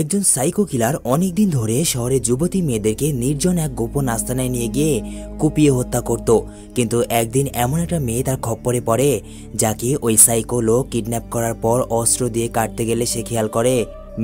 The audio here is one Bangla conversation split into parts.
একজন সাইকো কিলার অনেকদিন ধরে শহরে যুবতী মেয়েদেরকে নির্জন এক গোপন আস্তানায় নিয়ে গিয়ে কুপিয়ে হত্যা করত। কিন্তু একদিন এমন একটা মেয়ে তার খপ্পরে পড়ে, যাকে ওই সাইকো লোক কিডন্যাপ করার পর অস্ত্র দিয়ে কাটতে গেলে সে খেয়াল করে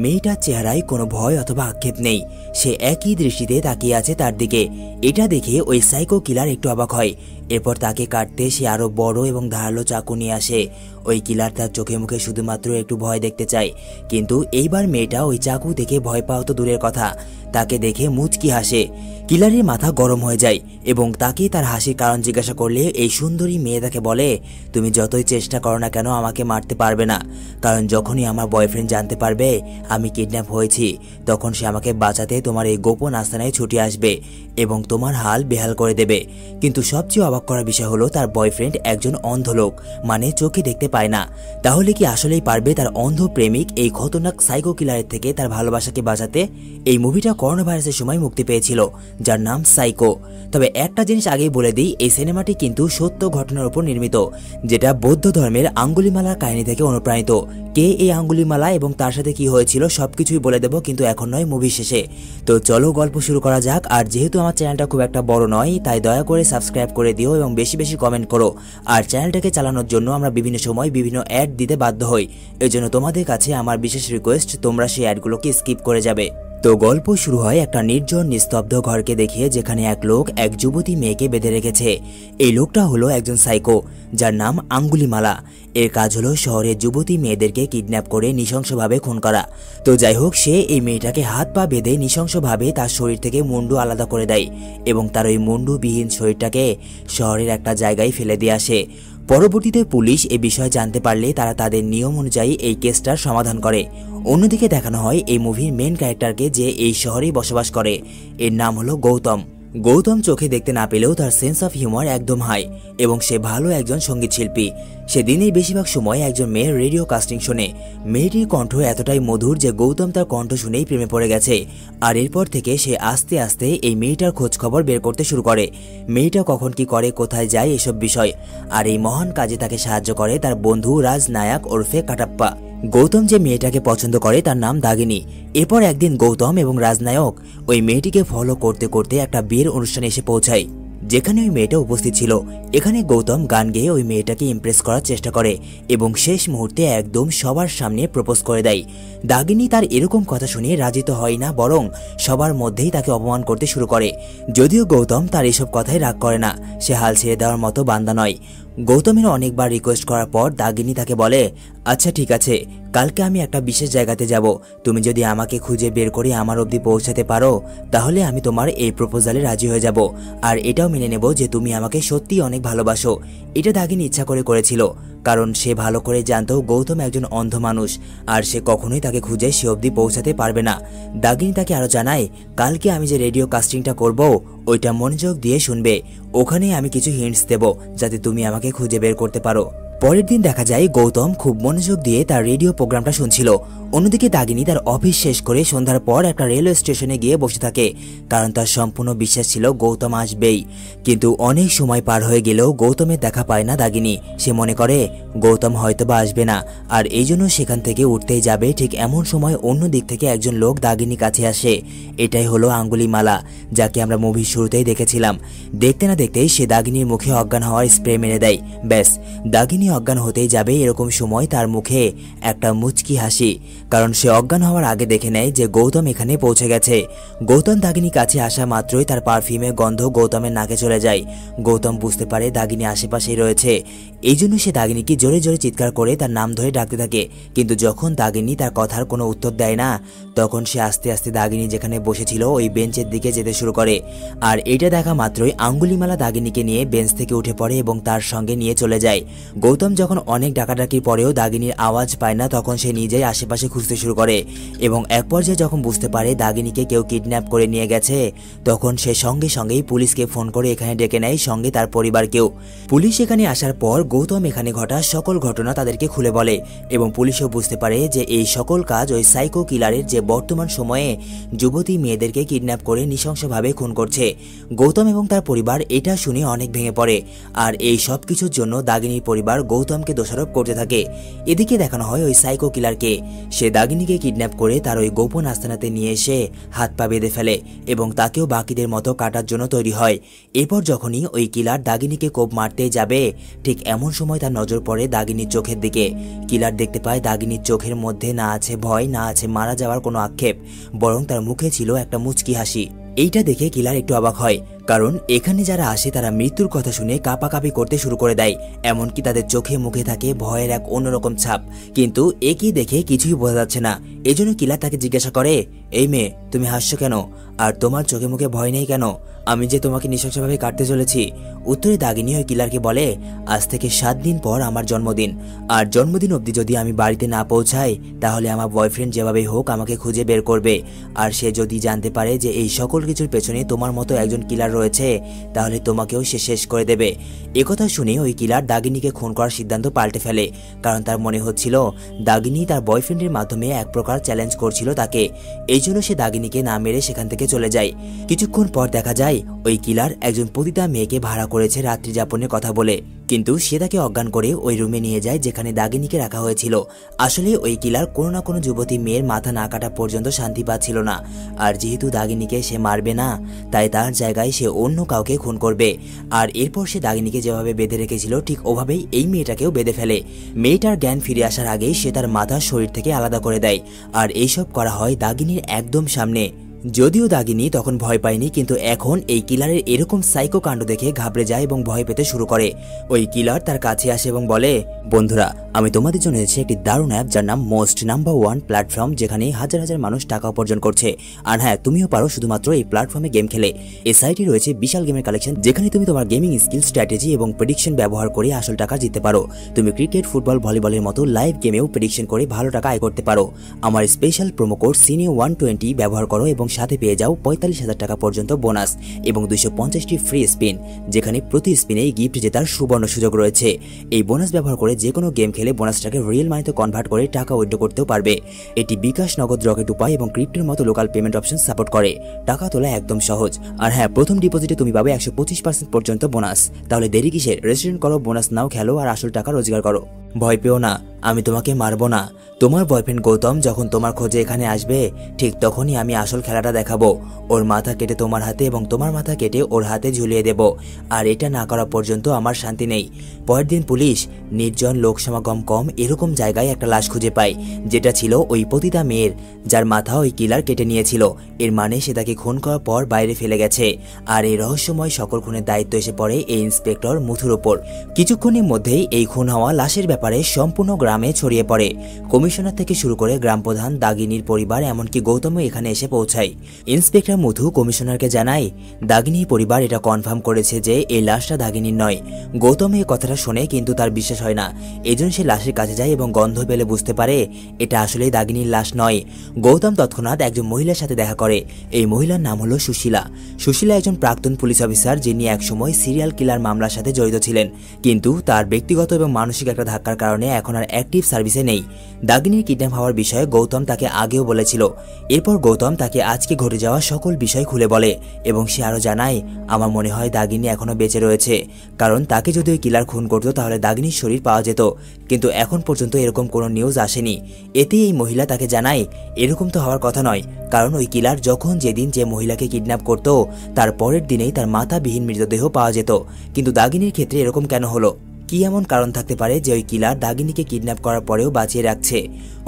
মেয়েটার চেহারায় কোনো ভয় অথবা আক্ষেপ নেই। সে একই দৃষ্টিতে তাকিয়ে আছে তার দিকে। এটা দেখে ওই সাইকো কিলার একটু অবাক হয়। এরপর তাকে কাটতে সে আরো বড় এবং ধারালো চাকু নিয়ে আসে। ওই কিলার তার চোখে মুখে শুধুমাত্র একটু ভয় দেখতে চায়, কিন্তু এইবার মেয়েটা ওই চাকু দেখে ভয় পাওয়া তো দূরের কথা, তাকে দেখে মুচকি হাসে। কিলারের মাথা গরম হয়ে যায় এবং তাকে তার হাসির কারণ জিজ্ঞাসা করলে এই সুন্দরী মেয়ে তাকে বলে, তুমি যতই চেষ্টা করো না কেন আমাকে মারতে পারবে না, কারণ যখনই আমার বয়ফ্রেন্ড জানতে পারবে আমি কিডন্যাপ হয়েছি, তখন সে আমাকে বাঁচাতে তোমার এই গোপন আস্তানায় ছুটে আসবে এবং তোমার হাল বেহাল করে দেবে। কিন্তু সবচেয়ে অবাক করার বিষয় হলো তার বয়ফ্রেন্ড একজন অন্ধ লোক, মানে চোখে দেখতে পায় না। তাহলে কি আসলেই পারবে তার অন্ধ প্রেমিক এই খতরনাক সাইকো কিলারের থেকে তার ভালোবাসাকে বাঁচাতে? এই মুভিটা করোনা ভাইরাসের সময় মুক্তি পেয়েছিল, যার নাম সাইকো। তবে একটা জিনিস আগেই বলে দিই, এই সিনেমাটি কিন্তু সত্য ঘটনার উপর নির্মিত, যেটা বৌদ্ধ ধর্মের আঙ্গুলিমালার কাহিনী থেকে অনুপ্রাণিত। কে এই আঙ্গুলিমালা এবং তার সাথে কি হয়েছিল সবকিছুই বলে দেব, কিন্তু এখন নয়, মুভি শেষে। তো চলো গল্প শুরু করা যাক। আর যেহেতু আমার চ্যানেলটা খুব একটা বড় নয়, তাই দয়া করে সাবস্ক্রাইব করে দিও এবং বেশি বেশি কমেন্ট করো। আর চ্যানেলটাকে চালানোর জন্য আমরা বিভিন্ন সময় বিভিন্ন অ্যাড দিতে বাধ্য হই, এই জন্য তোমাদের কাছে আমার বিশেষ রিকোয়েস্ট, তোমরা সেই অ্যাডগুলোকে স্কিপ করে যাবে। তো গল্প শুরু হয় একটা নির্জন নিস্তব্ধ ঘরকে দেখিয়ে, যেখানে এক লোক এক যুবতী মেয়েকে বেঁধে রেখেছে। এই লোকটা হলো একজন সাইকো, যার নাম আঙ্গুলিমালা। এর কাজ হলো শহরের যুবতী মেয়েদেরকে কিডন্যাপ করে নৃশংসভাবে খুন করা। তো যাই হোক, সে এই মেয়েটাকে হাত পা বেঁধে নৃশংসভাবে তার শরীর থেকে মুন্ডু আলাদা করে দেয় এবং তার ওই মুন্ডুবিহীন শরীরটাকে শহরের একটা জায়গায় ফেলে দিয়ে আসে। পরবর্তীতে পুলিশ এ বিষয়ে জানতে পারলে তারা তাদের নিয়ম অনুযায়ী এই কেসটার সমাধান করে। অন্যদিকে দেখানো হয় এই মুভির মেন ক্যারেক্টারকে, যে এই শহরেই বসবাস করে। এর নাম হলো গৌতম। গৌতম চোখে দেখতে না পেলেও তার সেন্স অফ হিউমার একদম হাই এবং সে ভালো একজন সঙ্গীত শিল্পী। সে দিনের বেশিরভাগ সময় একজন মেয়ের রেডিও কাস্টিং শোনে। মেয়েটির কণ্ঠ এতটাই মধুর যে গৌতম তার কণ্ঠ শুনেই প্রেমে পড়ে গেছে। আর এরপর থেকে সে আস্তে আস্তে এই মেয়েটার খোঁজ খবর বের করতে শুরু করে, মেয়েটা কখন কি করে, কোথায় যায়, এসব বিষয়। আর এই মহান কাজে তাকে সাহায্য করে তার বন্ধু রাজনায়ক ওরফে কাটাপ্পা। গৌতম যে মেয়েটাকে পছন্দ করে তার নাম দাগিনী। এরপর একদিন গৌতম এবং রাজনায়ক ওই মেয়েটিকে ফলো করতে করতে একটা বিয়ের অনুষ্ঠানে এসে পৌঁছায়, যেখানে ওই মেয়েটা উপস্থিত ছিল। এখানে গৌতম গান গেয়ে ওই মেয়েটাকে ইমপ্রেস করার চেষ্টা করে এবং শেষ মুহূর্তে একদম সবার সামনে প্রপোজ করে দেয়। দাগিনী তার এরকম কথা শুনে রাজি তো হয় না, বরং সবার মধ্যেই তাকে অপমান করতে শুরু করে। যদিও গৌতম তার এসব কথায় রাগ করে না, সে হাল ছেড়ে দেওয়ার মতো বান্দা নয়। গৌতমের অনেকবার রিকোয়েস্ট করার পর দাগিনী তাকে বলে, আচ্ছা ঠিক আছে, কালকে আমি একটা বিশেষ জায়গাতে যাব, তুমি যদি আমাকে খুঁজে বের করে আমার অবধি পৌঁছাতে পারো, তাহলে আমি তোমার এই প্রপোজালে রাজি হয়ে যাব। আর এটাও মেনে নেব যে তুমি আমাকে সত্যিই অনেক ভালোবাসো। এটা দাগিনী ইচ্ছা করে করেছিল, কারণ সে ভালো করে জানতো গৌতম একজন অন্ধ মানুষ, আর সে কখনোই তাকে খুঁজে সে অবধি পৌঁছাতে পারবে না। দাগিনী তাকে আরো জানায়, কালকে আমি যে রেডিও কাস্টিংটা করব, ওইটা মনোযোগ দিয়ে শুনবে। ওখানে আমি কিছু হিন্টস দেব, যাতে তুমি আমাকে খুঁজে বের করতে পারো। পরের দিন দেখা যায় গৌতম খুব মনোযোগ দিয়ে তার রেডিও প্রোগ্রামটা শুনছিল। অন্যদিকে দাগিনী তার অফিস শেষ করে সন্ধ্যার পর একটা রেলওয়ে স্টেশনে গিয়ে বসে থাকে, কারণ তার সম্পূর্ণ বিশ্বাস ছিল গৌতম আসবেই। কিন্তু অনেক সময় পার হয়ে গেলেও গৌতমের দেখা পায় না দাগিনী। সে মনে করে গৌতম হয়তোবা আসবে না, আর এই জন্য সেখান থেকে উঠতেই যাবে। ঠিক এমন সময় অন্য দিক থেকে একজন লোক দাগিনীর কাছে আসে। এটাই হলো আঙ্গুলিমালা, যাকে আমরা মুভির শুরুতেই দেখেছিলাম। দেখতে না দেখতেই সে দাগিনীর মুখে অজ্ঞান হওয়ার স্প্রে মেরে দেয়। ব্যাস, দাগিনী অজ্ঞান হতেই যাবে, এরকম সময় তার মুখে একটা মুচকি হাসি, কারণ সে অজ্ঞান হওয়ার আগে দেখে নেয় যে গৌতম এখানে পৌঁছে গেছে। গৌতম দাগিনীর কাছে আসা মাত্রই তার পারফিউমের গন্ধ গৌতমের নাকে চলে যায়। গৌতম বুঝতে পারে দাগিনী আশেপাশেই রয়েছে, এই জন্য সে দাগিনীকে জোরে জোরে চিৎকার করে তার নাম ধরে ডাকতে থাকে। কিন্তু যখন দাগিনী তার কথার কোনো উত্তর দেয় না, তখন সে আস্তে আস্তে দাগিনী যেখানে বসেছিল ওই বেঞ্চের দিকে যেতে শুরু করে। আর এটা দেখা মাত্রই আঙ্গুলিমালা দাগিনীকে নিয়ে বেঞ্চ থেকে উঠে পড়ে এবং তার সঙ্গে নিয়ে চলে যায়। গৌতম যখন অনেক ডাকাডাকির পরেও দাগিনীর আওয়াজ পায় না, তখন সে নিজেই আশেপাশে খুঁজতে শুরু করে এবং এক পর্যায়ে যখন বুঝতে পারে দাগিনীকে কেউ কিডন্যাপ করে নিয়ে গেছে, তখন সে সঙ্গে সঙ্গেই পুলিশকে ফোন করে এখানে ডেকে নেয়, সঙ্গে তার পরিবারকেও। পুলিশ এখানে আসার পর গৌতম এখানে ঘটা সকল ঘটনা তাদেরকে খুলে বলে এবং পুলিশও বুঝতে পারে যে এই সকল কাজ ওই সাইকো কিলারের, যে বর্তমান সময়ে যুবতী মেয়েদেরকে কিডন্যাপ করে নৃশংসভাবে খুন করছে। গৌতম এবং তার পরিবার এটা শুনে অনেক ভেঙে পড়ে, আর এই সব কিছুর জন্য দাগিনীর পরিবার গৌতমকে দোষারোপ করতে থাকে। এদিকে দেখানো হয় ওই সাইকো কিলারকে। সে দাগিনীকে কিডন্যাপ করে তার ওই গোপন আস্তানাতে নিয়ে এসে হাত পা বেঁধে ফেলে এবং তাকেও বাকিদের মতো কাটার জন্য তৈরি হয়। এরপর যখনই ওই কিলার দাগিনীকে কোপ মারতে যাবে ঠিক এমন সময় তার নজর পড়ে দাগিনীর চোখের দিকে। কিলার দেখতে পায় দাগিনীর চোখের মধ্যে না আছে ভয়, না আছে মারা যাওয়ার কোনো আক্ষেপ, বরং তার মুখে ছিল একটা মুচকি হাসি। এইটা দেখে কিলার একটু অবাক হয়, কারণ এখানে যারা আসে তারা মৃত্যুর কথা শুনে কাঁপাকাঁপি করতে শুরু করে দেয়, এমনকি তাদের চোখে মুখে থাকে ভয়ের এক অন্যরকম ছাপ। কিন্তু একই দেখে কিছুই বোঝা যাচ্ছে না। এজন্য কিলার তাকে জিজ্ঞাসা করে, এই মেয়ে তুমি হাসছো কেন, আর তোমার চোখে মুখে ভয় নেই কেন? আমি যে তোমাকে নৃশংসভাবে কাটতে চলেছি। উত্তরে দাগিনী ওই কিলারকে বলে, আজ থেকে 7 দিন পর আমার জন্মদিন, আর জন্মদিন অবধি যদি আমি বাড়িতে না পৌঁছাই তাহলে আমার বয়ফ্রেন্ড যেভাবে হোক আমাকে খুঁজে বের করবে, আর সে যদি জানতে পারে যে এই সকল কিছুর পেছনে তোমার মতো একজন কিলার রয়েছে তাহলে তোমাকেও সে শেষ করে দেবে। একথা শুনে ওই কিলার দাগিনীকে খুন করার সিদ্ধান্ত পাল্টে ফেলে, কারণ তার মনে হচ্ছিল দাগিনী তার বয়ফ্রেন্ডের মাধ্যমে এক প্রকার চ্যালেঞ্জ করছিল তাকে। এই জন্য সে দাগিনীকে না মেরে সেখান থেকে চলে যায়। কিছুক্ষণ পর দেখা যায় ওই কিলার একজন পতিতা মেয়েকে ভাড়া করেছে রাত্রি যাপনের কথা বলে, কিন্তু সে তাকে অজ্ঞান করে ওই রুমে নিয়ে যায় যেখানে দাগিনীকে রাখা হয়েছিল। আসলে ওই কিলার কোনো না কোনো যুবতী মেয়ের মাথা না কাটা পর্যন্ত শান্তি পাচ্ছিল না, আর যেহেতু দাগিনীকে সে মারবে না তাই তার জায়গায় সে অন্য কাউকে খুন করবে। আর এরপর সে দাগিনীকে যেভাবে বেঁধে রেখেছিল ঠিক ওভাবেই এই মেয়েটাকেও বেঁধে ফেলে। মেয়েটার জ্ঞান ফিরে আসার আগেই সে তার মাথা শরীর থেকে আলাদা করে দেয়, আর এইসব করা হয় দাগিনীর একদম সামনে। যদিও দাগিনী তখন ভয় পায়নি, কিন্তু এখন এই কিলারের এরকম সাইকো কাণ্ড দেখে ঘাবড়ে যায় এবং ভয় পেতে শুরু করে। ওই কিলার তার কাছে আসে এবং বলে, বন্ধুরা আমি তোমাদের জন্য এনেছি একটি দারুণ অ্যাপ যার নাম মোস্ট নাম্বার 1 প্ল্যাটফর্ম, যেখানে হাজার হাজার মানুষ টাকা উপার্জন করছে। আর হ্যাঁ, তুমিও পারো শুধুমাত্র এই প্ল্যাটফর্মে গেম খেলে। এই সাইটে রয়েছে বিশাল গেমের কালেকশন, যেখানে তুমি তোমার গেমিং স্কিল, স্ট্র্যাটেজি এবং প্রেডিকশন ব্যবহার করে আসল টাকা জিততে পারো। তুমি ক্রিকেট, ফুটবল, ভলিবলের মতো লাইভ গেমেও প্রেডিকশন করে ভালো টাকা আয় করতে পারো। আমার স্পেশাল প্রোমো কোড সিনিয়র120 ব্যবহার করো এবং সাথে পেয়ে যাও 45,000 টাকা পর্যন্ত বোনাস এবং 250টি ফ্রি স্পিন, যেখানে প্রতি স্পিনে গিফট জেতার সুবর্ণ সুযোগ রয়েছে। এই বোনাস ব্যবহার করে যে কোনো গেম খেলে বোনাসটাকে রিয়েল মানিতে কনভার্ট করে টাকা উইথড্র করতেও পারবে। এটি বিকাশ, নগদ, রকেট উপায় এবং ক্রিপ্টোর মতো লোকাল পেমেন্ট অপশন সাপোর্ট করে। টাকা তোলা একদম সহজ। আর হ্যাঁ, প্রথম ডিপোজিটে তুমি পাবে 125% পর্যন্ত বোনাস। তাহলে দেরি কিসের? রেজিস্ট্রেশন করো, বোনাস নাও, খেলো আর আসল টাকা রোজগার করো। ভয় পেও না, আমি তোমাকে মারবো না। তোমার বয়ফ্রেন্ড গৌতম যখন তোমার খোঁজে এখানে আসবে ঠিক তখনই আমি আসল খেলাটা দেখাবো। ওর মাথা কেটে তোমার হাতে এবং তোমার মাথা কেটে ওর হাতে ঝুলিয়ে দেব। আর এটা না করা পর্যন্ত আমার শান্তি নেই। পরের দিন পুলিশ নির্জন, লোক সমাগম কম এরকম জায়গায় একটা লাশ খুঁজে পায়, যেটা ছিল ওই পতিতা মেয়ের, যার মাথা ওই কিলার কেটে নিয়েছিল। এর মানে সে তাকে খুন করার পর বাইরে ফেলে গেছে। আর এই রহস্যময় সকল খুনের দায়িত্ব এসে পড়ে এই ইন্সপেক্টর মুথুর ওপর। কিছুক্ষণের মধ্যেই এই খুন হওয়া লাশের ব্যাপারে সম্পূর্ণ গ্রামে ছড়িয়ে পড়ে। কমিশনার থেকে শুরু করে গ্রাম প্রধান, দাগিনীর পরিবার, এমনকি গৌতমও এখানে এসে পৌঁছায়। ইন্সপেক্টর মুথু কমিশনারকে জানায় দাগিনীর পরিবার এটা কনফার্ম করেছে যে এই লাশটা দাগিনীর নয়। গৌতম এই কথাটা শোনে, কিন্তু তার বিশ্বাস হয় না। এজন্য সে লাশের কাছে যায় এবং গন্ধ পেলে বুঝতে পারে এটা আসলেই দাগিনীর লাশ নয়। গৌতম তৎক্ষণাৎ একজন মহিলার সাথে দেখা করে। এই মহিলার নাম হলো সুশীলা। সুশীলা একজন প্রাক্তন পুলিশ অফিসার, যিনি একসময় সিরিয়াল কিলার মামলার সাথে জড়িত ছিলেন, কিন্তু তার ব্যক্তিগত এবং মানসিক একটা ধাক্কার কারণে এখন আর অ্যাক্টিভ সার্ভিসে নেই। দাগিনীর কিডন্যাপ হওয়ার বিষয়ে গৌতম তাকে আগেও বলেছিল। এরপর গৌতম তাকে আজকে ঘটে যাওয়া সকল বিষয় খুলে বলে এবং সে আরো জানায়, আমার মনে হয় দাগিনী এখনো বেঁচে রয়েছে, কারণ তাকে যদি ওই কিলার খুন করতো তাহলে দাগিনীর শরীর পাওয়া যেত, কিন্তু এখন পর্যন্ত এরকম কোনো নিউজ আসেনি। এতে এই মহিলা তাকে জানায় এরকম তো হওয়ার কথা নয়, কারণ ওই কিলার যখন যেদিন যে মহিলাকে কিডন্যাপ করতো তার পরের দিনেই তার মাথাবিহীন মৃতদেহ পাওয়া যেত, কিন্তু দাগিনীর ক্ষেত্রে এরকম কেন হলো? কি এমন কারণ থাকতে পারে যে ওই কিলার দাগিনীকে কিডন্যাপ করার পরেও বাঁচিয়ে রাখছে?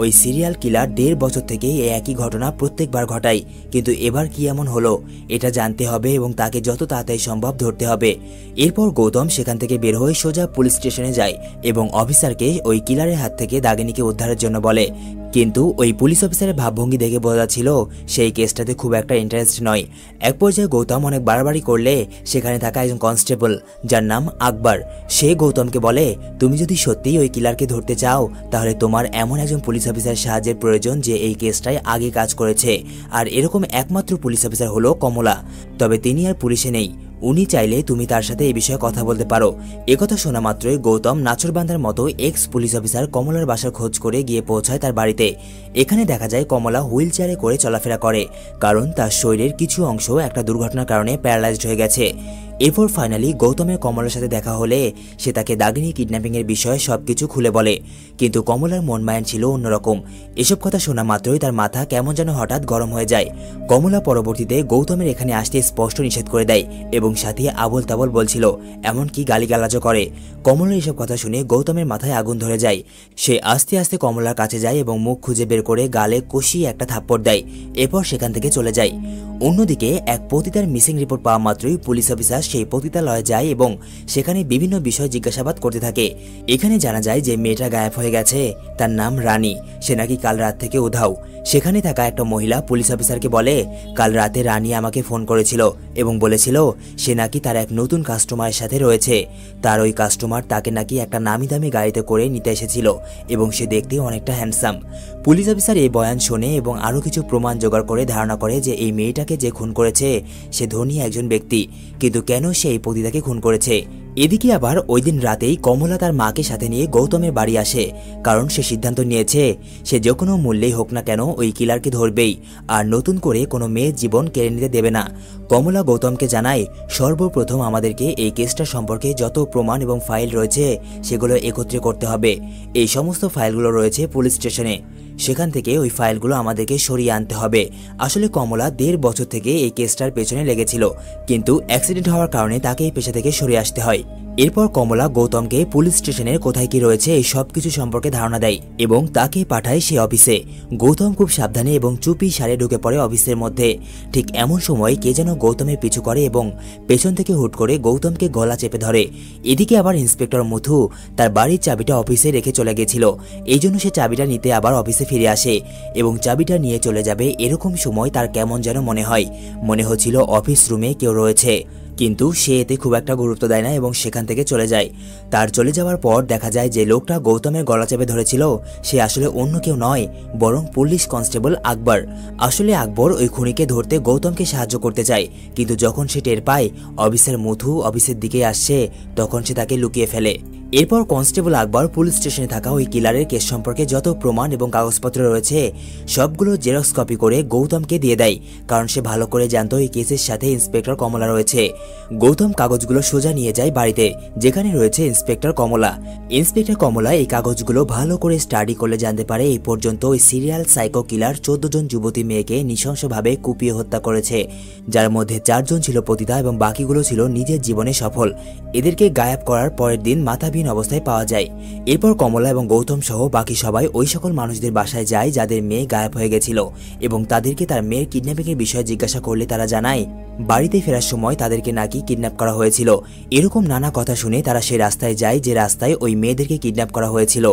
ওই সিরিয়াল কিলার 1.5 বছর থেকে এই একই ঘটনা প্রত্যেকবার ঘটায়, কিন্তু এবার কি এমন হলো এটা জানতে হবে এবং তাকে যত তাড়াতাড়ি সম্ভব ধরতে হবে। এরপর গৌতম সেখান থেকে বের হয়ে সোজা পুলিশ স্টেশনে যায় এবং অফিসারকে ওই কিলারের হাত থেকে দাগিনীকে উদ্ধারের জন্য বলে। কিন্তু ওই পুলিশ অফিসারের ভাবভঙ্গি দেখে বোঝা যাচ্ছিল সেই কেসটাতে খুব একটা ইন্টারেস্ট নয়। এক পর্যায়ে গৌতম অনেক বাড়াবাড়ি করলে সেখানে থাকা একজন কনস্টেবল, যার নাম আকবর, সে গৌতমকে বলে, তুমি যদি সত্যিই ওই কিলারকে ধরতে চাও তাহলে তোমার এমন একজন পুলিশ অফিসার সাহায্যের প্রয়োজন যে এই কেসটায় আগে কাজ করেছে। আর এরকম একমাত্র পুলিশ অফিসার হলো কমলা, তবে তিনি আর পুলিশে নেই। উনি চাইলে তুমি তার সাথে এই বিষয়ে কথা বলতে পারো। একথা শোনা মাত্রই গৌতম নাচরবান্ধার মতো এক্স পুলিশ অফিসার কমলার বাসার খোঁজ করে গিয়ে পৌঁছায় তার বাড়িতে। এখানে দেখা যায় কমলা হুইল চেয়ারে করে চলাফেরা করে, কারণ তার শরীরের কিছু অংশ একটা দুর্ঘটনার কারণে প্যারালাইজড হয়ে গেছে। এরপর ফাইনালি গৌতমের কমলার সাথে দেখা হলে সে তাকে দাগিনী কিডন্যাপিং এর বিষয়ে সবকিছু খুলে বলে, কিন্তু কমলার মন মায়ান ছিল অন্যরকম। এসব কথা শোনা মাত্রই তার মাথা কেমন যেন হঠাৎ গরম হয়ে যায়। কমলা পরবর্তীতে গৌতমের এখানে আসতে স্পষ্ট নিষেধ করে দেয় এবং সাথে আবল তাবল বলছিল, এমনকি গালিগালাজও করে। কমলার এসব কথা শুনে গৌতমের মাথায় আগুন ধরে যায়। সে আস্তে আস্তে কমলার কাছে যায় এবং মুখ খুঁজে বের করে গালে কষিয়ে একটা থাপ্পড় দেয়। এরপর সেখান থেকে চলে যায়। অন্যদিকে এক পতিতার মিসিং রিপোর্ট পাওয়া মাত্রই পুলিশ অফিসার সেই পতিতালয়ে যায় এবং সেখানে বিভিন্ন বিষয় জিজ্ঞাসাবাদ করতে থাকে। এখানে জানা যায় যে মেয়েটা গায়েব হয়ে গেছে, তার নাম রানী। সে নাকি কাল রাত থেকে উধাও। সেখানে থাকা একটা মহিলা পুলিশ অফিসারকে বলে, কাল রাতে রানী আমাকে ফোন করেছিল এবং বলেছিল সে নাকি তার এক নতুন কাস্টমারের সাথে রয়েছে। তার ওই কাস্টমার তাকে নাকি একটা নামি দামি গাড়িতে করে নিতে এসেছিল এবং সে দেখতে অনেকটা হ্যান্ডসাম। পুলিশ অফিসার এই বয়ান শোনে এবং আরও কিছু প্রমাণ জোগাড় করে ধারণা করে যে এই মেয়েটাকে যে খুন করেছে সে ধনী একজন ব্যক্তি, কিন্তু কেন সে এই পতিতাকে খুন করেছে। এদিকে আবার ওই দিন রাতেই কমলা তার মাকে সাথে নিয়ে গৌতমের বাড়ি আসে, কারণ সে সিদ্ধান্ত নিয়েছে সে যে কোনো মূল্যেই হোক না কেন ওই কিলারকে ধরবেই আর নতুন করে কোনো মেয়ের জীবন কেড়ে নিতে দেবে না। কমলা গৌতমকে জানায়, সর্বপ্রথম আমাদেরকে এই কেসটা সম্পর্কে যত প্রমাণ এবং ফাইল রয়েছে সেগুলো একত্রে করতে হবে। এই সমস্ত ফাইলগুলো রয়েছে পুলিশ স্টেশনে, সেখান থেকে ওই ফাইলগুলো আমাদেরকে সরিয়ে আনতে হবে। আসলে কমলা 1.5 বছর থেকে এই কেসটার পেছনে লেগেছিল, কিন্তু অ্যাক্সিডেন্ট হওয়ার কারণে তাকে এই পেশা থেকে সরে আসতে হয়। এরপর কমলা গৌতমকে পুলিশ স্টেশনের কোথায় কি রয়েছে এই সবকিছু সম্পর্কে ধারণা দেয় এবং তাকে পাঠায় সে অফিসে। গৌতম খুব সাবধানে এবং চুপি সারে ঢুকে পড়ে অফিসের মধ্যে। ঠিক এমন সময় কে যেন গৌতমের পিছু করে এবং পেছন থেকে হুট করে গৌতমকে গলা চেপে ধরে। এদিকে আবার ইন্সপেক্টর মুথু তার বাড়ির চাবিটা অফিসে রেখে চলে গেছিল, এই জন্য সে চাবিটা নিতে আবার অফিসে ফিরে আসে এবং চাবিটা নিয়ে চলে যাবে। এরকম সময় তার কেমন যেন মনে হচ্ছিল অফিস রুমে কেউ রয়েছে, কিন্তু সে এতে খুব একটা গুরুত্ব দেয় না এবং সেখান থেকে চলে যায়। তার চলে যাওয়ার পর দেখা যায় যে লোকটা গৌতমের গলা চেপে ধরেছিল সে আসলে অন্য কেউ নয়, বরং পুলিশ কনস্টেবল আকবর। আসলে আকবর ওই খুনিকে ধরতে গৌতমকে সাহায্য করতে চায়, কিন্তু যখন সে টের পায় অফিসার মুথু অফিসের দিকে আসছে তখন সে তাকে লুকিয়ে ফেলে। এরপর কনস্টেবল আকবর পুলিশ স্টেশনে থাকা ওই কিলারের কেস সম্পর্কে যত প্রমাণ এবং কাগজপত্র রয়েছে সবগুলো জেরক্স কপি করে গৌতমকে দিয়ে দেয়, কারণ সে ভালো করে জানতো এই কেসের সাথে ইন্সপেক্টর কমলা রয়েছে। গৌতম কাগজগুলো সোজা নিয়ে যায় বাড়িতে, যেখানে রয়েছে ইন্সপেক্টর কমলা। ইন্সপেক্টর কমলা এই কাগজগুলো ভালো করে স্টাডি করলে জানতে পারে এই পর্যন্ত ওই সিরিয়াল সাইকো কিলার 14 জন যুবতী মেয়েকে নৃশংসভাবে কুপিয়ে হত্যা করেছে, যার মধ্যে 4 জন ছিল পতিতা এবং বাকিগুলো ছিল নিজের জীবনে সফল। এদেরকে গায়েব করার পরের দিন মাথাবিহীন অবস্থায় পাওয়া যায়। এরপর কমলা এবং গৌতম সহ বাকি সবাই ওই সকল মানুষদের বাসায় যায় যাদের মেয়ে গায়েব হয়ে গেছিল এবং তাদেরকে তার মেয়ের কিডন্যাপিং এর বিষয়ে জিজ্ঞাসা করলে তারা জানায় বাড়িতে ফেরার সময় তাদেরকে নাকি কিডন্যাপ করা হয়েছিল। এরকম নানা কথা শুনে তারা সেই রাস্তায় যায় যে রাস্তায় ওই মেয়েদেরকে কিডন্যাপ করা হয়েছিল।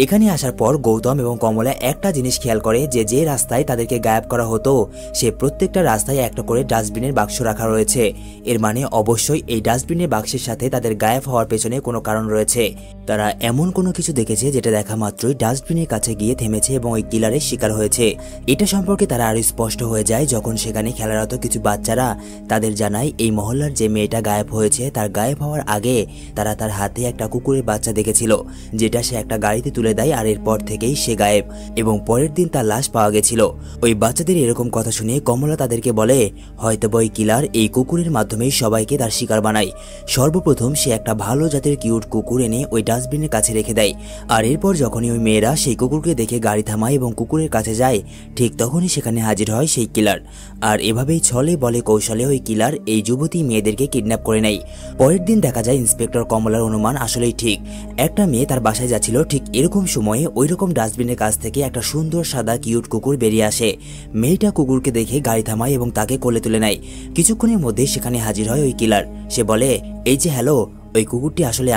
এখানে আসার পর গৌতম এবং কমলা একটা জিনিস খেয়াল করে যে রাস্তায় তাদেরকে গায়েব করা হতো সে প্রত্যেকটা রাস্তায় একটা করে ডাস্টবিনের বাক্স রাখা রয়েছে। এর মানে অবশ্যই এই ডাস্টবিনের বাক্সের সাথে তাদের গায়েব হওয়ার পেছনে কোনো কারণ রয়েছে। তারা এমন কোনো কিছু দেখেছে যেটা দেখা মাত্রই ডাস্টবিনের কাছে গিয়ে থেমেছে এবং ওই কিলারের শিকার হয়েছে। এটা সম্পর্কে তারা আরো স্পষ্ট হয়ে যায় যখন সেখানে খেলারত কিছু বাচ্চারা তাদের জানায় এই মহল্লার যে মেয়েটা গায়েব হয়েছে তার গায়েব হওয়ার আগে তারা তার হাতে একটা কুকুরের বাচ্চা দেখেছিল, যেটা সে একটা গাড়িতে তুলে দেয় আর এরপর থেকেই সে গায়েব এবং পরের দিন তার লাশ পাওয়া গেছিল। ওই বাচ্চাদের এরকম কথা শুনে কমলা তাদেরকে বলে হয়তো ওই কিলার এই কুকুরের মাধ্যমেই সবাইকে তার শিকার বানায়। সর্বপ্রথম সে একটা ভালো জাতের কিউট কুকুর এনে ওই ডাস্টবিনের কাছে রেখে দেয়, আর এরপর যখনই ওই মেয়েরা সেই কুকুরকে দেখে গাড়ি থামায় এবং কুকুরের কাছে যায় ঠিক তখনই সেখানে হাজির হয় সেই কিলার। আর এভাবেই ছলে বলে কৌশলে ওই কিলার এই যুবতী মেয়েদেরকে কিডন্যাপ করে নেয়। পরের দিন দেখা যায় ইন্সপেক্টর কমলার অনুমান আসলেই ঠিক। একটা মেয়ে তার বাসায় যাচ্ছিল, ঠিক এরকম সময়ে ওই রকম ডাস্টবিনের কাছ থেকে একটা সুন্দর সাদা কিউট কুকুর বেরিয়ে আসে। মেয়েটা কুকুরকে দেখে গাড়ি থামায় এবং তাকে কোলে তুলে নেয়। কিছুক্ষণের মধ্যে সেখানে হাজির হয় ওই কিলার। সে বলে এই যে হ্যালো, ওই কুকুরটি আসলে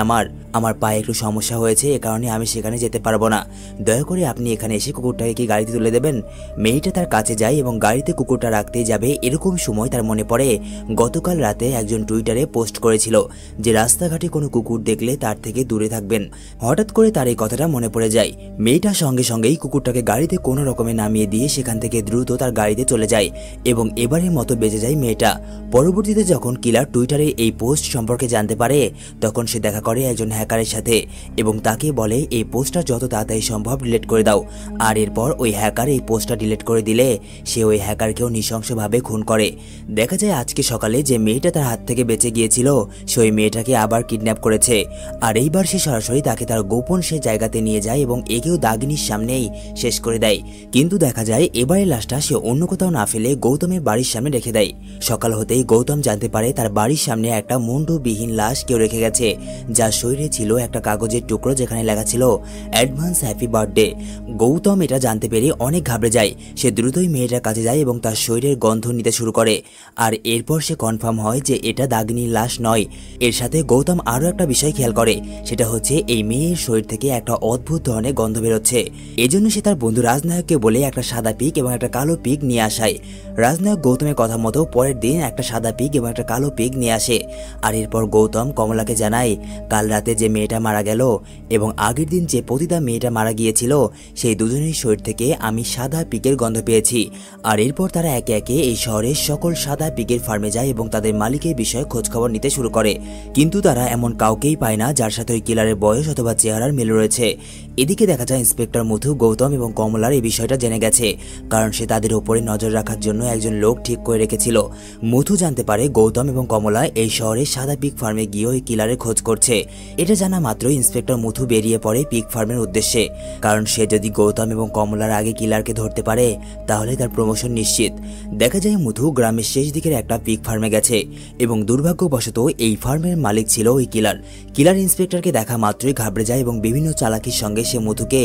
আমার পায়ে একটু সমস্যা হয়েছে, এ কারণে আমি সেখানে যেতে পারবো না। দয়া করে আপনি এখানে এসে কুকুরটাকে কি গাড়িতে তুলে দেবেন? মেয়েটা তার কাছে যায় এবং গাড়িতে কুকুরটা রাখতে যাবে এরকম সময় তার মনে পড়ে গতকাল রাতে একজন টুইটারে পোস্ট করেছিল যে রাস্তাঘাটে কোনো কুকুর দেখলে তার থেকে দূরে থাকবেন। হঠাৎ করে তার এই কথাটা মনে পড়ে যায়। মেয়েটা সঙ্গে সঙ্গেই কুকুরটাকে গাড়িতে কোনো রকমে নামিয়ে দিয়ে সেখান থেকে দ্রুত তার গাড়িতে চলে যায় এবং এবারের মতো বেঁচে যায় মেয়েটা। পরবর্তীতে যখন কিলার টুইটারে এই পোস্ট সম্পর্কে জানতে পারে তখন সে দেখা করে একজন হ্যাকারের সাথে এবং তাকে বলে এই পোস্টটা যত তাড়াতাড়ি সম্ভব ডিলিট করে দাও। আর এরপর ওই হ্যাকার এই পোস্টটা ডিলিট করে দিলে সে ওই হ্যাকারকেও নৃশংসভাবে খুন করে। দেখা যায় আজকে সকালে যে মেয়েটা তার হাত থেকে বেঁচে গিয়েছিল সে ওই মেয়েটাকে আবার কিডন্যাপ করেছে, আর এইবার সে সরাসরি তাকে তার গোপন সে জায়গাতে নিয়ে যায় এবং একেও দাগিনীর সামনেই শেষ করে দেয়। কিন্তু দেখা যায় এবারে লাশটা সে অন্য কোথাও না ফেলে গৌতমের বাড়ির সামনে রেখে দেয়। সকাল হতেই গৌতম জানতে পারে তার বাড়ির সামনে একটা মুন্ডুবিহীন লাশ কেউ রেখে গেছে, যার শরীরে ছিল একটা কাগজের টুকরো যেখানে লেখা ছিল অ্যাডভান্স হ্যাপি বার্থডে। গৌতম এটা জানতে পেরে অনেক ঘাবড়ে যায়। সে দ্রুতই মেয়েটার কাছে যায় এবং তার শরীরের গন্ধ নিতে শুরু করে, আর এরপর সে কনফার্ম হয় যে এটা দাগিনীর লাশ নয়। এর সাথে গৌতম আরও একটা বিষয় খেয়াল করে, সেটা হচ্ছে এই মেয়ের শরীর থেকে একটা অদ্ভুত ধরনের গন্ধ বেরোচ্ছে। এজন্য সে তার বন্ধু রাজনায়ককে বলে একটা সাদা পিক এবং একটা কালো পিক নিয়ে আসায়। রাজনায়ক গৌতমের কথা মতো পরের দিন একটা সাদা পিক এবং একটা কালো পিক নিয়ে আসে। আর এরপর গৌতম কমলাকে জানায় কাল রাতে যে মেয়েটা মারা গেল এবং আগের দিন যে পতিতা মেয়েটা মারা গিয়েছিল সেই দুজনের শরীর থেকে আমি সাদা পিকের গন্ধ পেয়েছি। আর এরপর তারা একে একে এই শহরের সকল সাদা পিকের ফার্মে যায় এবং তাদের মালিকের বিষয়ে খোঁজখবর নিতে শুরু করে, কিন্তু তারা এমন কাউকেই পায় না যার সাথে ওই কিলারের বয়স অথবা চেহারার মিল রয়েছে। এদিকে দেখা যায় ইন্সপেক্টর মুথু গৌতম এবং কমলার এই বিষয়টা জেনে গেছে, কারণ সে তাদের উপরে নজর রাখার জন্য একজন লোক ঠিক করে রেখেছিল। মুথু জানতে পারে গৌতম এবং কমলা এই শহরের সাদা পিক ফার্মে গিয়ে ওই কিলারের খোঁজ করছে। এটা জানা মাত্রই ইন্সপেক্টর মুথু বেরিয়ে পড়ে পিক ফার্মের উদ্দেশ্যে, কারণ সে যদি গৌতম এবং কমলার আগে কিলারকে ধরতে পারে তাহলে তার প্রমোশন নিশ্চিত। দেখা যায় মুথু গ্রামের শেষ দিকের একটা পিক ফার্মে গেছে এবং দুর্ভাগ্যবশত এই ফার্মের মালিক ছিল ওই কিলার। কিলার ইন্সপেক্টরকে দেখা মাত্রই ঘাবড়ে যায় এবং বিভিন্ন চালাকির সঙ্গে সে মুথুকে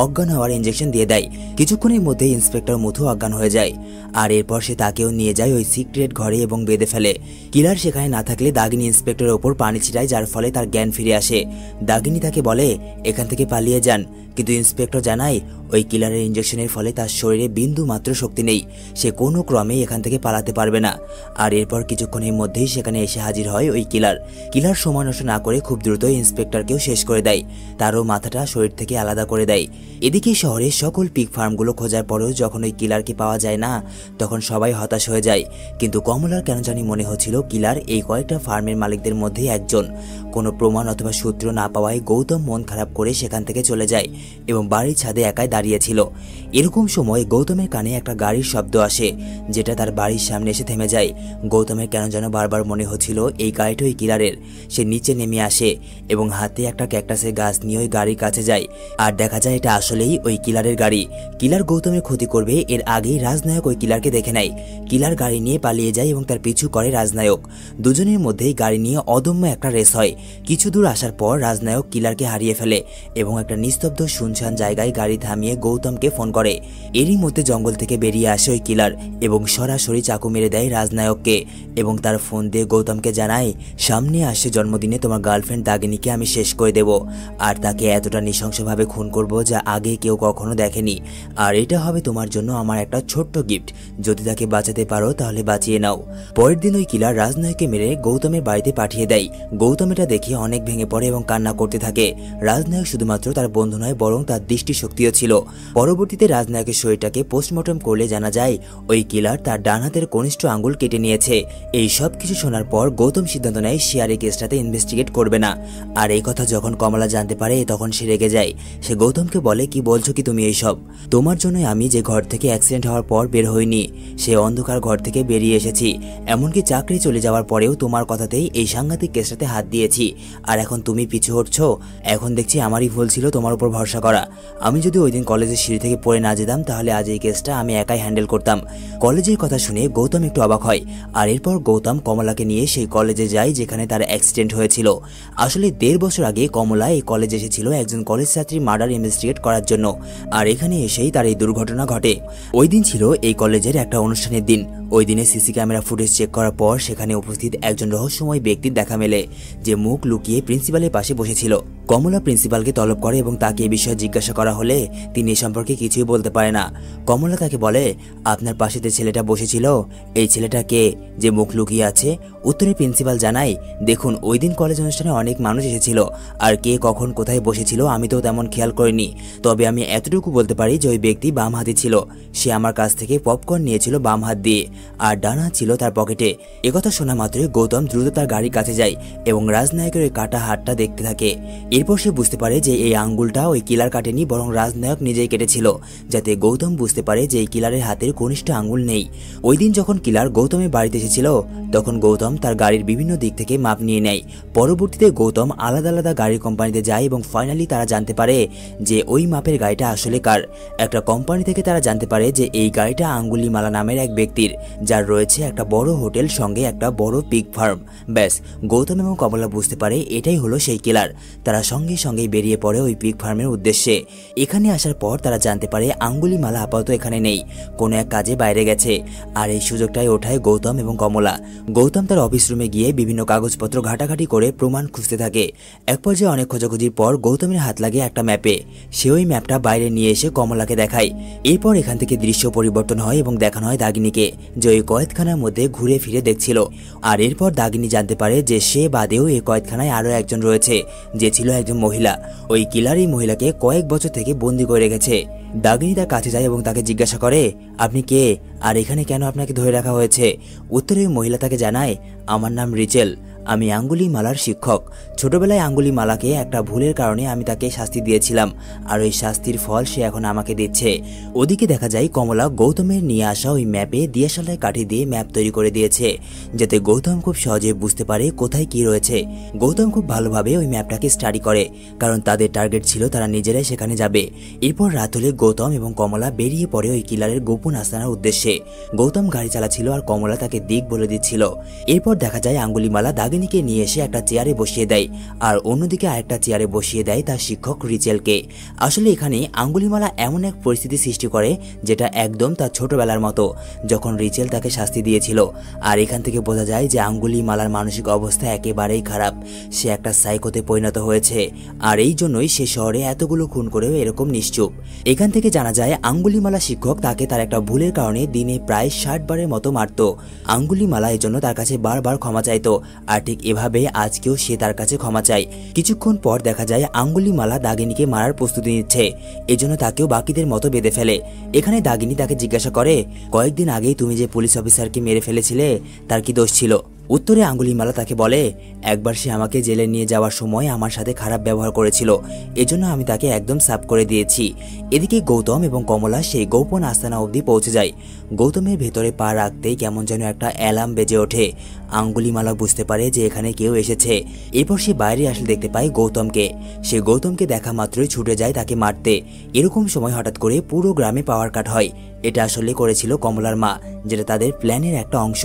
অজ্ঞান হওয়ার ইঞ্জেকশন দিয়ে দেয়। কিছুক্ষণের মধ্যে ইন্সপেক্টর মুথু অজ্ঞান হয়ে যায়, আর এরপর সে তাকেও নিয়ে যায় ওই সিক্রেট ঘরে এবং বেঁধে ফেলে। কিলার সেখানে না থাকলে দাগিনী ইন্সপেক্টরের ওপর পানি ছিটায়, যার ফলে তার জ্ঞান ফিরে আসে। দাগিনী তাকে বলে এখান থেকে পালিয়ে যান, কিন্তু ইন্সপেক্টর জানায় ওই কিলারের ইঞ্জেকশনের ফলে তার শরীরে বিন্দু মাত্র শক্তি নেই, সে কোনো ক্রমে এখান থেকে পালাতে পারবে না। আর এরপর কিছুক্ষণের মধ্যেই সেখানে এসে হাজির হয় ওই কিলার। কিলার সময় নষ্ট না করে খুব দ্রুতই ইন্সপেক্টরকেও শেষ করে দেয়, তারও মাথাটা শরীর থেকে আলাদা করে দেয়। এদিকে শহরের সকল পিক ফার্মগুলো খোঁজার পরেও যখন ওই কিলারকে পাওয়া যায় না তখন সবাই হতাশ হয়ে যায়, কিন্তু কমলার কেন জানি মনে হচ্ছিল কিলার এই কয়েকটা ফার্মের মালিকদের মধ্যেই একজন। কোনো প্রমাণ অথবা সূত্র না পাওয়ায় গৌতম মন খারাপ করে সেখান থেকে চলে যায় এবং বাড়ির ছাদে একাই দাঁড়িয়েছিল। এরকম সময় গৌতমের কানে একটা গাড়ির শব্দ আসে, যেটা তার বাড়ির সামনে এসে থেমে যায়। গৌতমের কেন যেন বারবার মনে হচ্ছিল এই গাড়িটা ওই কিলারের। সে নিচে নেমে আসে এবং হাতে একটা ক্যাকটাসের গাছ নিয়ে ওই গাড়ির কাছে যায়, আর দেখা যায় এটা আসলেই ওই কিলারের গাড়ি। কিলার গৌতমের ক্ষতি করবে এর আগেই রাজনায়ক ওই কিলারকে দেখে নেয়। কিলার গাড়ি নিয়ে পালিয়ে যায় এবং তার পিছু করে রাজনায়ক। দুজনের মধ্যেই গাড়ি নিয়ে অদম্য একটা রেস হয়। কিছু দূর আসার পর রাজনায়ক কিলারকে হারিয়ে ফেলে এবং একটা নিস্তব্ধ শুনশান জায়গায় গাড়ি থামিয়ে গৌতমকে ফোন করে। এরই মধ্যে জঙ্গল থেকে বেরিয়ে আসে ওই কিলার এবং সরাসরি চাকু মেরে দেয় রাজনায়ককে এবং তার ফোন দিয়ে গৌতমকে জানায় সামনে আসছে জন্মদিনে তোমার গার্লফ্রেন্ড দাগিনীকে আমি শেষ করে দেব, আর তাকে এতটা নৃশংসভাবে খুন করব যা আগে কেউ কখনো দেখেনি, আর এটা হবে তোমার জন্য আমার একটা ছোট্ট গিফট, যদি তাকে বাঁচাতে পারো তাহলে বাঁচিয়ে নাও। পরের দিন ওই কিলার রাজনায়ককে মেরে গৌতমের বাড়িতে পাঠিয়ে দেয়। গৌতম এটা দেখে অনেক ভেঙে পড়ে এবং কান্না করতে থাকে। রাজনায়ক শুধুমাত্র তার বন্ধু নয় বরং তার দৃষ্টিশক্তিও ছিল। পরবর্তীতে রাজনায়কের শরীরটাকে পোস্টমর্টম করলে জানা যায় ওই কিলার তার ডান হাতের কনিষ্ঠ আঙ্গুল কেটে নিয়েছে। এই সব কিছু শোনার পর গৌতম সিদ্ধান্ত নেয় সে আর এই কেসটাতে ইনভেস্টিগেট করবে না। আর এই কথা যখন কমলা জানতে পারে তখন সে রেগে যায়। সে গৌতমকে বলে কি বলছো কি তুমি এইসব? তোমার জন্য আমি যে ঘর থেকে অ্যাক্সিডেন্ট হওয়ার পর বের হইনি, সে অন্ধকার ঘর থেকে বেরিয়ে এসেছি, এমনকি চাকরি চলে যাওয়ার পরেও তোমার কথাতেই এই সাংঘাতিক কেসটাতে হাত দিয়েছি, আর এখন তুমি পিছু হটছো। এখন দেখছি আমারই ভুল ছিল তোমার উপর ভরসা করা। আমি যদি ওই দিন কলেজের সিঁড়ি থেকে পড়ে না যেতাম তাহলে আজ এই কেসটা আমি একাই হ্যান্ডেল করতাম। কলেজের কথা শুনে গৌতম একটু অবাক হয়, আর এরপর গৌতম কমলাকে নিয়ে সেই কলেজে যায় যেখানে তার অ্যাক্সিডেন্ট হয়েছিল। আসলে 1.5 বছর আগে কমলা এই কলেজে এসেছিল একজন কলেজ ছাত্রীর মার্ডার ইনভেস্টিগেট করার জন্য, আর এখানে এসেই তার এই দুর্ঘটনা ঘটে। ওই দিন ছিল এই কলেজের একটা অনুষ্ঠানের দিন। ওই দিনে সিসি ক্যামেরা ফুটেজ চেক করার পর সেখানে উপস্থিত একজন রহস্যময় ব্যক্তির দেখা মেলে, যে মুখ লুকিয়ে প্রিন্সিপালের পাশে বসেছিল। কমলা প্রিন্সিপালকে তলব করে এবং তাকে এই বিষয়ে জিজ্ঞাসা করা হলে তিনি এ সম্পর্কে কিছুই বলতে পারে না। কমলা তাকে বলে, আপনার পাশে যে ছেলেটা বসেছিল এই ছেলেটা কে, যে মুখ লুকিয়ে আছে? উত্তরে প্রিন্সিপাল জানায়, দেখুন ওই দিন কলেজ অনুষ্ঠানে অনেক মানুষ এসেছিল, আর কে কখন কোথায় বসেছিল আমি তো তেমন খেয়াল করিনি। তবে আমি এতটুকু বলতে পারি যে ওই ব্যক্তি বাম হাতি ছিল। সে আমার কাছ থেকে পপকর্ন নিয়েছিল বাম হাত দিয়ে, আর ডান হাত ছিল তার পকেটে। একথা শোনা মাত্রই গৌতম দ্রুত তার গাড়ির কাছে যায় এবং রাজনায়কের ওই কাটা হাতটা দেখতে থাকে। এরপর সে বুঝতে পারে যে এই আঙ্গুলটা ওই কিলার কাটেনি, বরং রাজনায়ক নিজেই কেটেছিল, যাতে গৌতম বুঝতে পারে যে এই কিলারের হাতের কনিষ্ঠ আঙ্গুল নেই। ওই দিন যখন কিলার গৌতমের বাড়িতে এসেছিল তখন গৌতম তার গাড়ির বিভিন্ন দিক থেকে মাপ নিয়ে নেয়। পরবর্তীতে গৌতম আলাদা আলাদা গাড়ির কোম্পানিতে যায় এবং ফাইনালি তারা জানতে পারে যে ওই মাপের গাড়িটা আসলে কার। একটা কোম্পানি থেকে তারা জানতে পারে যে এই গাড়িটা আঙ্গুলিমালা নামের এক ব্যক্তির, যার রয়েছে একটা বড় হোটেল সঙ্গে একটা বড় পিগ ফার্ম। ব্যাস, গৌতম এবং কমলা বুঝতে পারে এটাই হলো সেই কিলার। তারা সঙ্গে সঙ্গেই বেরিয়ে পড়ে ওই পিগ ফার্মের উদ্দেশ্যে। এখানে আসার পর তারা জানতে পারে আঙ্গুলিমালা আপাতত এখানে নেই, কোনো এক কাজে বাইরে গেছে। আর এই সুযোগটাই ওঠায় গৌতম এবং কমলা। গৌতম তার অফিস রুমে গিয়ে বিভিন্ন কাগজপত্র ঘাটাঘাটি করে প্রমাণ খুঁজতে থাকে। এক পর্যায়ে অনেক খোঁজাখুঁজির পর গৌতমের হাত লাগে একটা ম্যাপে। সে ওই ম্যাপটা বাইরে নিয়ে এসে কমলাকে দেখায়। এরপর এখান থেকে দৃশ্য পরিবর্তন হয় এবং দেখানো হয় দাগিনীকে, যে ওই কয়েদখানার মধ্যে ঘুরে ফিরে দেখছিল। আর এরপর দাগিনী জানতে পারে যে সে বাদেও এই কয়েদখানায় আরও একজন রয়েছে, যে ছিল একজন মহিলা। ওই কিলার এই মহিলাকে কয়েক বছর থেকে বন্দি করে রেখেছে। দাগিনী তার কাছে যায় এবং তাকে জিজ্ঞাসা করে, আপনি কে, আর এখানে কেন আপনাকে ধরে রাখা হয়েছে? উত্তরে মহিলা তাকে জানায়, আমার নাম রিচেল, আমি আঙ্গুলিমালার শিক্ষক। ছোটবেলায় আঙ্গুলিমালাকে একটা ভুলের কারণে আমি তাকে শাস্তি দিয়েছিলাম, আর ওই শাস্তির ফল সে এখন আমাকে দিচ্ছে। ওদিকে দেখা যায় কমলা গৌতমের নিয়ে আসা ওই ম্যাপে দিয়াশালায় কাঠি দিয়ে ম্যাপ তৈরি করে দিয়েছে, যাতে গৌতম খুব সহজে বুঝতে পারে কোথায় কি রয়েছে। গৌতম খুব ভালোভাবে ওই ম্যাপটাকে স্টাডি করে, কারণ তাদের টার্গেট ছিল তারা নিজেরাই সেখানে যাবে। এরপর রাত হলে গৌতম এবং কমলা বেরিয়ে পড়ে ওই কিলারের গোপন আস্তানার উদ্দেশ্যে। গৌতম গাড়ি চালাচ্ছিল আর কমলা তাকে দিক বলে দিচ্ছিল। এরপর দেখা যায় আঙ্গুলিমালা দাগিনীকে নিয়ে এসে একটা চেয়ারে বসিয়ে দেয়, আর অন্যদিকে আরেকটা চেয়ারে বসিয়ে দেয় তার শিক্ষক রিচেলকে। আসলে এখানে আঙ্গুলিমালা এমন এক পরিস্থিতি সৃষ্টি করে যেটা একদম তার ছোটবেলার মতো, যখন রিচেল তাকে শাস্তি দিয়েছিল। আর এখান থেকে বোঝা যায় যে আঙ্গুলিমালার মানসিক অবস্থা একেবারেই খারাপ। সে একটা সাইকোতে পরিণত হয়েছে, আর এই জন্যই সে শহরে এতগুলো খুন করেও এরকম নিশ্চুপ। এখান থেকে জানা যায় আঙ্গুলিমালা শিক্ষক তাকে তার একটা ভুলের কারণে দিনে প্রায় 60 বারের মতো মারত। আঙ্গুলিমালা এর জন্য তার কাছে বারবার ক্ষমা চাইতো, আর ঠিক এভাবে আজকেও সে তার কাছে ক্ষমা চায়। কিছুক্ষণ পর দেখা যায় আঙ্গুলিমালা দাগিনীকে মারার প্রস্তুতি নিচ্ছে, এজন্য তাকেও বাকিদের মতো বেঁধে ফেলে। এখানে দাগিনী তাকে জিজ্ঞাসা করে, কয়েকদিন আগেই তুমি যে পুলিশ অফিসারকে মেরে ফেলেছিলে তার কি দোষ ছিল? উত্তরে আঙ্গুলিমালা তাকে বলে, একবার সে আমাকে জেলে নিয়ে যাওয়ার সময় আমার সাথে খারাপ ব্যবহার করেছিল, এজন্য আমি তাকে একদম সাফ করে দিয়েছি। এদিকে গৌতম এবং কমলা সেই গোপন আস্তানা অবধি পৌঁছে যায়। গৌতমের ভেতরে পা রাখতেই কেমন যেন একটা অ্যালার্ম বেজে ওঠে। আঙ্গুলিমালা বুঝতে পারে যে এখানে কেউ এসেছে। এরপর সে বাইরে আসলে দেখতে পায় গৌতমকে। সে গৌতমকে দেখা মাত্রই ছুটে যায় তাকে মারতে। এরকম সময় হঠাৎ করে পুরো গ্রামে পাওয়ার কাট হয়। এটা আসলে করেছিল কমলার মা, যেটা তাদের প্ল্যানের একটা অংশ।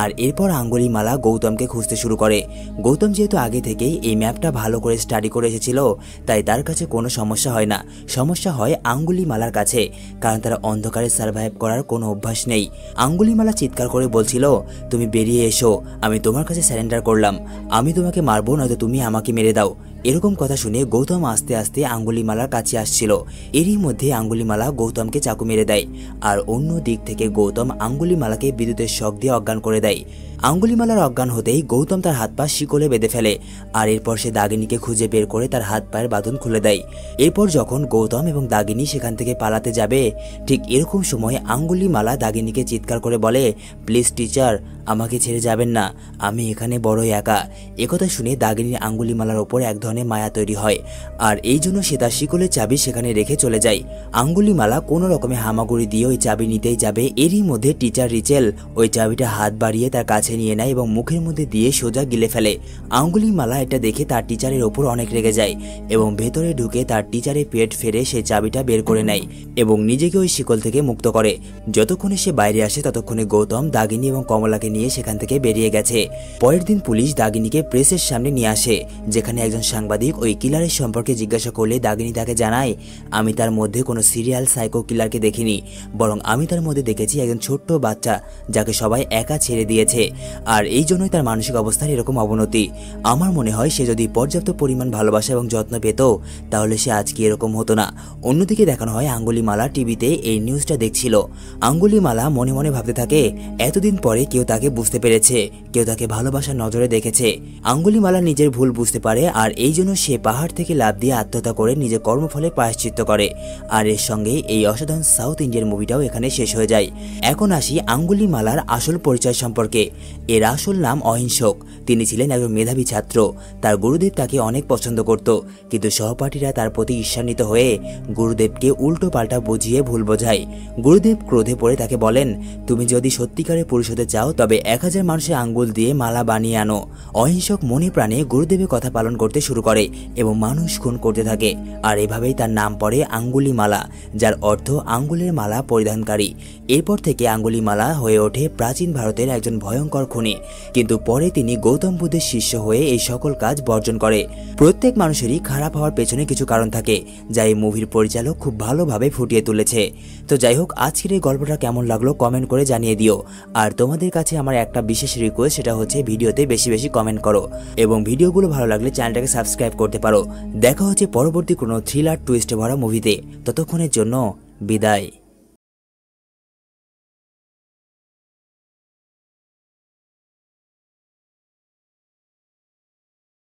আর এরপর আঙ্গুলিমালা গৌতমকে খুঁজতে শুরু করে। গৌতম যেহেতু আগে থেকেই এই ম্যাপটা ভালো করে স্টাডি করে এসেছিল, তাই তার কাছে কোনো সমস্যা হয় না। সমস্যা হয় আঙ্গুলিমালার কাছে, কারণ তারা অন্ধকারে সার্ভাইভ করার কোনো অভ্যাস নেই। আঙ্গুলিমালা চিৎকার করে বলছিল, তুমি বেরিয়ে এসো, আমি তোমার কাছে স্যারেন্ডার করলাম, আমি তোমাকে মারবো, নয়তো তুমি আমাকে মেরে দাও। এরকম কথা শুনে গৌতম আস্তে আস্তে আঙ্গুলিমালার কাছে আসছিল। এরই মধ্যে আঙ্গুলিমালা গৌতমকে চাকু মেরে দেয়, আর অন্য দিক থেকে গৌতম আঙ্গুলিমালাকে বিদ্যুতের শক দিয়ে অজ্ঞান করে দেয়। আঙ্গুলিমালার অজ্ঞান হতেই গৌতম তার হাত পা শিকলে বেঁধে ফেলে, আর এরপর সে দাগিনীকে খুঁজে বের করে তার হাত পায়ের বাঁধন খুলে দেয়। এরপর যখন গৌতম এবং দাগিনী সেখান থেকে পালাতে যাবে, ঠিক এরকম সময় আঙ্গুলিমালা দাগিনীকে চিৎকার করে বলে, প্লিজ টিচার, আমাকে ছেড়ে যাবেন না, আমি এখানে বড়ই একা। একথা শুনে দাগিনীর আঙ্গুলিমালার ওপর এক ধরনের মায়া তৈরি হয়, আর এই জন্য সে তার শিকলের চাবি সেখানে রেখে চলে যায়। আঙ্গুলিমালা কোনো রকমে হামাগুড়ি দিয়ে ওই চাবি নিতেই যাবে, এরই মধ্যে টিচার রিচেল ওই চাবিটা হাত বাড়িয়ে তার কাছে নিয়ে নেয় এবং মুখের মধ্যে দিয়ে সোজা গিলে ফেলে। আঙ্গুলিমালা এটা দেখে তার টিচারের ওপর অনেক রেগে যায় এবং ভেতরে ঢুকে তার টিচারের পেট ফেরে সেই চাবিটা বের করে নেয় এবং নিজেকে ওই শিকল থেকে মুক্ত করে। যতক্ষণে সে বাইরে আসে ততক্ষণে গৌতম দাগিনী এবং কমলাকে নিয়ে সেখান থেকে বেরিয়ে গেছে। পরের দিন পুলিশ দাগিনীকে প্রেসের সামনে নিয়ে আসে, যেখানে একজন সাংবাদিক ওই কিলারের সম্পর্কে জিজ্ঞাসা করলে দাগিনী তাকে জানায়, আমি তার মধ্যে কোনো সিরিয়াল সাইকো কিলারকে দেখিনি, বরং আমি তার মধ্যে দেখেছি একজন ছোট্ট বাচ্চা যাকে সবাই একা ছেড়ে দিয়েছে। আর এই জন্যই তার মানসিক অবস্থার এরকম অবনতি। আমার মনে হয় সে যদি পর্যাপ্ত পরিমাণ ভালোবাসা এবং যত্ন পেত তাহলে সে আজকে এরকম হতো না। অন্যদিকে দেখানো হয় আঙ্গুলিমালা টিভিতে এই নিউজটা দেখছিল। আঙ্গুলিমালা মনে মনে ভাবতে থাকে এতদিন পরে কেউ তাকে বুঝতে পেরেছে, কেউ তাকে ভালোবাসার নজরে দেখেছে। আঙ্গুলিমালা নিজের ভুল বুঝতে পারে আর এই জন্য সে পাহাড় থেকে লাফ দিয়ে আত্মহত্যা করে নিজের কর্মফলে প্রায়শ্চিত্ত করে। আর এর সঙ্গে এই অসাধারণ সাউথ ইন্ডিয়ান মুভিটাও এখানে শেষ হয়ে যায়। এখন আসি আঙ্গুলিমালার আসল পরিচয় সম্পর্কে। এর আসল নাম অহিংসক। তিনি ছিলেন একজন মেধাবী ছাত্র। তার গুরুদেব তাকে অনেক পছন্দ করত, কিন্তু সহপাঠীরা তার প্রতি ঈর্ষান্বিত হয়ে গুরুদেবকে উল্টো পাল্টা বুঝিয়ে ভুল বোঝায়। গুরুদেব ক্রোধে পড়ে তাকে বলেন, তুমি যদি সত্যিকারের পুরুষ হতে চাও তবে 1000 মানুষের আঙ্গুল দিয়ে মালা বানিয়ে আনো। অহিংসক মনে প্রাণে গুরুদেবের কথা পালন করতে শুরু করে এবং মানুষ খুন করতে থাকে। আর এভাবেই তার নাম পড়ে আঙ্গুলিমালা, যার অর্থ আঙ্গুলের মালা পরিধানকারী। এরপর থেকে আঙ্গুলিমালা হয়ে ওঠে প্রাচীন ভারতের একজন ভয়ঙ্কর খুনি। কিন্তু পরে তিনি গৌতম বুদ্ধের শিষ্য হয়ে এই সকল কাজ বর্জন করে। প্রত্যেক মানুষেরই খারাপ হওয়ার পেছনে কিছু কারণ থাকে, যা এই মুভির পরিচালক খুব ভালোভাবে ফুটিয়ে তুলেছে। তো যাই হোক, আজকের এই গল্পটা কেমন লাগলো কমেন্ট করে জানিয়ে দিও। আর তোমাদের কাছে আমার একটা বিশেষ রিকোয়েস্ট, সেটা হচ্ছে ভিডিওতে বেশি বেশি কমেন্ট করো এবং ভিডিওগুলো ভালো লাগলে চ্যানেলটাকে সাবস্ক্রাইব করতে পারো। দেখা হচ্ছে পরবর্তী কোনো থ্রিলার টুইস্টে ভরা মুভিতে। ততক্ষণের জন্য বিদায়।